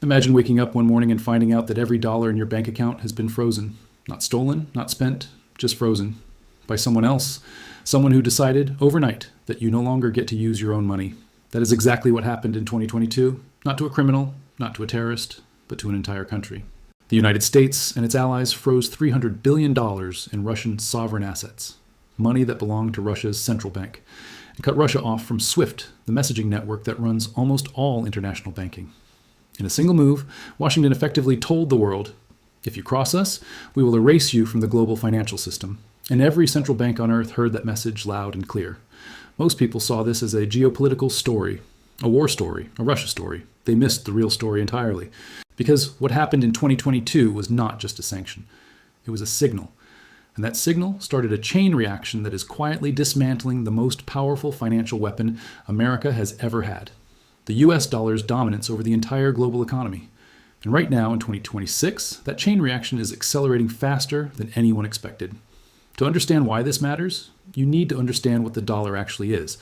Imagine waking up one morning and finding out that every dollar in your bank account has been frozen. Not stolen, not spent, just frozen. By someone else. Someone who decided overnight that you no longer get to use your own money. That is exactly what happened in 2022. Not to a criminal, not to a terrorist, but to an entire country. The United States and its allies froze $300 billion in Russian sovereign assets, money that belonged to Russia's central bank, and cut Russia off from SWIFT, the messaging network that runs almost all international banking. In a single move, Washington effectively told the world, if you cross us, we will erase you from the global financial system. And every central bank on earth heard that message loud and clear. Most people saw this as a geopolitical story, a war story, a Russia story. They missed the real story entirely. Because what happened in 2022 was not just a sanction. It was a signal. And that signal started a chain reaction that is quietly dismantling the most powerful financial weapon America has ever had. The US dollar's dominance over the entire global economy. And right now, in 2026, that chain reaction is accelerating faster than anyone expected. To understand why this matters, you need to understand what the dollar actually is,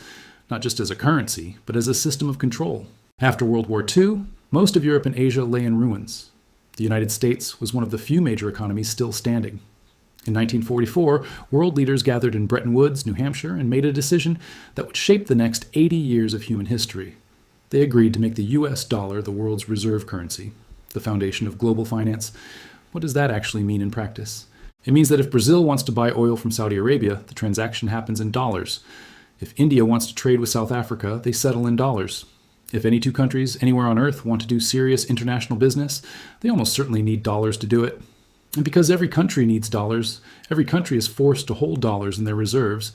not just as a currency, but as a system of control. After World War II, most of Europe and Asia lay in ruins. The United States was one of the few major economies still standing. In 1944, world leaders gathered in Bretton Woods, New Hampshire, and made a decision that would shape the next 80 years of human history. They agreed to make the US dollar the world's reserve currency, the foundation of global finance. What does that actually mean in practice? It means that if Brazil wants to buy oil from Saudi Arabia, the transaction happens in dollars. If India wants to trade with South Africa, they settle in dollars. If any two countries anywhere on earth want to do serious international business, they almost certainly need dollars to do it. And because every country needs dollars, every country is forced to hold dollars in their reserves,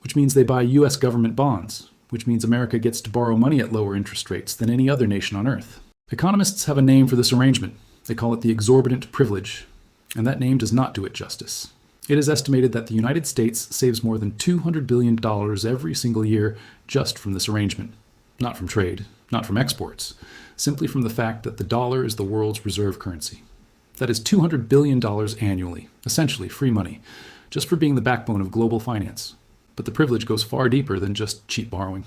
which means they buy US government bonds, which means America gets to borrow money at lower interest rates than any other nation on earth. Economists have a name for this arrangement. They call it the exorbitant privilege. And that name does not do it justice. It is estimated that the United States saves more than $200 billion every single year just from this arrangement. Not from trade, not from exports, simply from the fact that the dollar is the world's reserve currency. That is $200 billion annually, essentially free money, just for being the backbone of global finance. But the privilege goes far deeper than just cheap borrowing.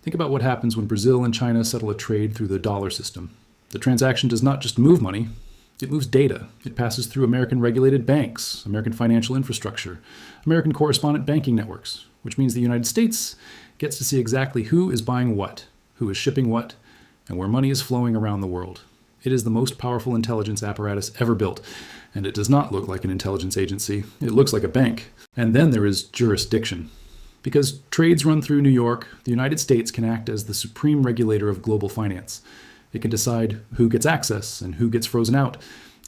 Think about what happens when Brazil and China settle a trade through the dollar system. The transaction does not just move money, it moves data. It passes through American regulated banks, American financial infrastructure, American correspondent banking networks, which means the United States gets to see exactly who is buying what, who is shipping what, and where money is flowing around the world. It is the most powerful intelligence apparatus ever built, and it does not look like an intelligence agency. It looks like a bank. And then there is jurisdiction. Because trades run through New York, the United States can act as the supreme regulator of global finance. It can decide who gets access and who gets frozen out.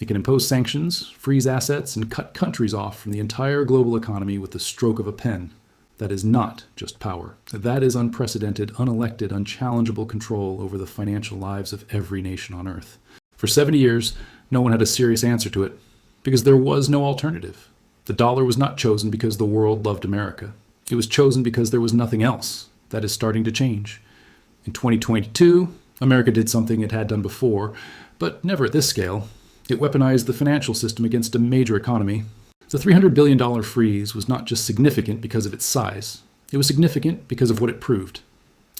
It can impose sanctions, freeze assets, and cut countries off from the entire global economy with the stroke of a pen. That is not just power. That is unprecedented, unelected, unchallengeable control over the financial lives of every nation on earth. For 70 years, no one had a serious answer to it, because there was no alternative. The dollar was not chosen because the world loved America. It was chosen because there was nothing else. That is starting to change. In 2022, America did something it had done before, but never at this scale. It weaponized the financial system against a major economy. The $300 billion freeze was not just significant because of its size. It was significant because of what it proved.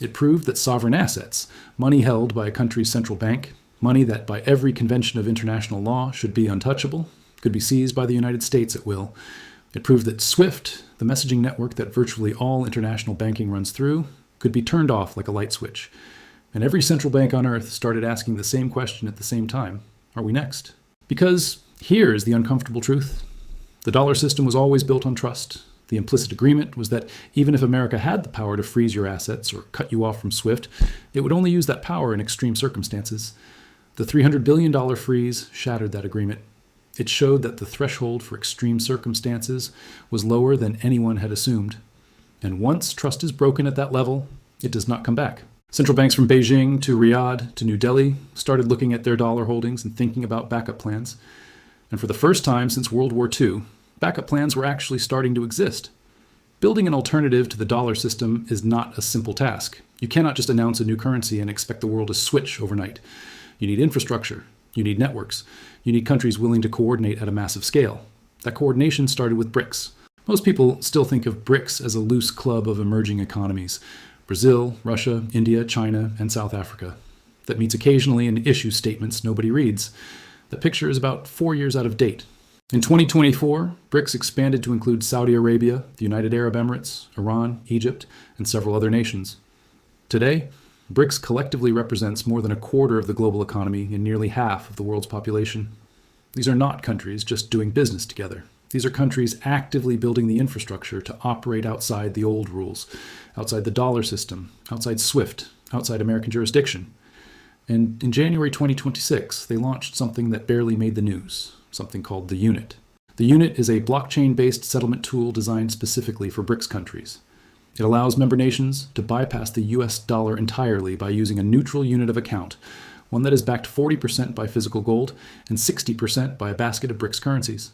It proved that sovereign assets, money held by a country's central bank, money that by every convention of international law should be untouchable, could be seized by the United States at will. It proved that SWIFT, the messaging network that virtually all international banking runs through, could be turned off like a light switch. And every central bank on earth started asking the same question at the same time. Are we next? Because here is the uncomfortable truth. The dollar system was always built on trust. The implicit agreement was that even if America had the power to freeze your assets or cut you off from SWIFT, it would only use that power in extreme circumstances. The $300 billion freeze shattered that agreement. It showed that the threshold for extreme circumstances was lower than anyone had assumed. And once trust is broken at that level, it does not come back. Central banks from Beijing to Riyadh to New Delhi started looking at their dollar holdings and thinking about backup plans. And for the first time since World War II, backup plans were actually starting to exist. Building an alternative to the dollar system is not a simple task. You cannot just announce a new currency and expect the world to switch overnight. You need infrastructure. You need networks. You need countries willing to coordinate at a massive scale. That coordination started with BRICS. Most people still think of BRICS as a loose club of emerging economies. Brazil, Russia, India, China, and South Africa. that meets occasionally and issues statements nobody reads. The picture is about 4 years out of date. In 2024, BRICS expanded to include Saudi Arabia, the United Arab Emirates, Iran, Egypt, and several other nations. Today, BRICS collectively represents more than a quarter of the global economy and nearly half of the world's population. These are not countries just doing business together. These are countries actively building the infrastructure to operate outside the old rules, outside the dollar system, outside SWIFT, outside American jurisdiction. And in January 2026, they launched something that barely made the news, something called the Unit. The Unit is a blockchain-based settlement tool designed specifically for BRICS countries. It allows member nations to bypass the US dollar entirely by using a neutral unit of account, one that is backed 40% by physical gold and 60% by a basket of BRICS currencies.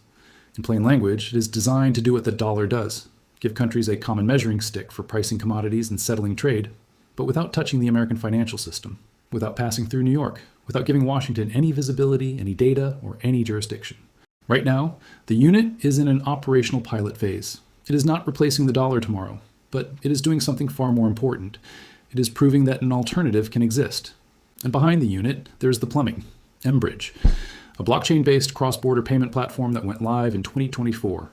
In plain language, it is designed to do what the dollar does, give countries a common measuring stick for pricing commodities and settling trade, but without touching the American financial system, without passing through New York, without giving Washington any visibility, any data, or any jurisdiction. Right now, the Unit is in an operational pilot phase. It is not replacing the dollar tomorrow, but it is doing something far more important. It is proving that an alternative can exist. And behind the Unit, there's the plumbing, mBridge, a blockchain-based cross-border payment platform that went live in 2024.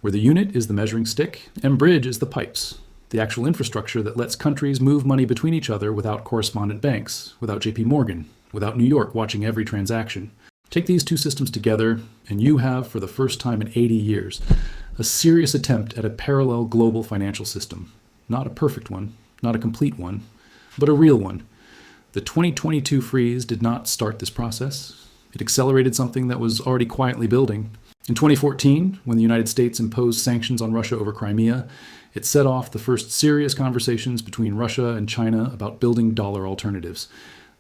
Where the Unit is the measuring stick, mBridge is the pipes, the actual infrastructure that lets countries move money between each other without correspondent banks, without JP Morgan, without New York watching every transaction. Take these two systems together, and you have, for the first time in 80 years, a serious attempt at a parallel global financial system. Not a perfect one, not a complete one, but a real one. The 2022 freeze did not start this process. It accelerated something that was already quietly building. In 2014, when the United States imposed sanctions on Russia over Crimea, it set off the first serious conversations between Russia and China about building dollar alternatives.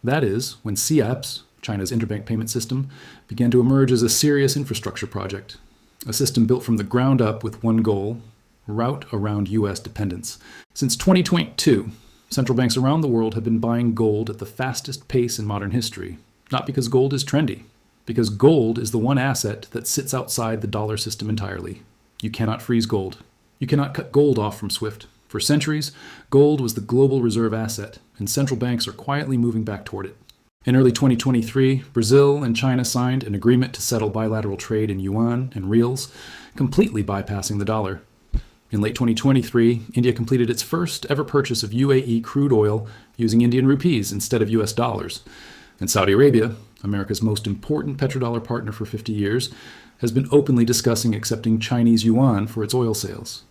That is, when CAPS, China's interbank payment system, began to emerge as a serious infrastructure project. A system built from the ground up with one goal: route around U.S. dependence. Since 2022, central banks around the world have been buying gold at the fastest pace in modern history. Not because gold is trendy, because gold is the one asset that sits outside the dollar system entirely. You cannot freeze gold. You cannot cut gold off from SWIFT. For centuries, gold was the global reserve asset, and central banks are quietly moving back toward it. In early 2023, Brazil and China signed an agreement to settle bilateral trade in yuan and reals, completely bypassing the dollar. In late 2023, India completed its first ever purchase of UAE crude oil using Indian rupees instead of US dollars. And Saudi Arabia, America's most important petrodollar partner for 50 years, has been openly discussing accepting Chinese yuan for its oil sales.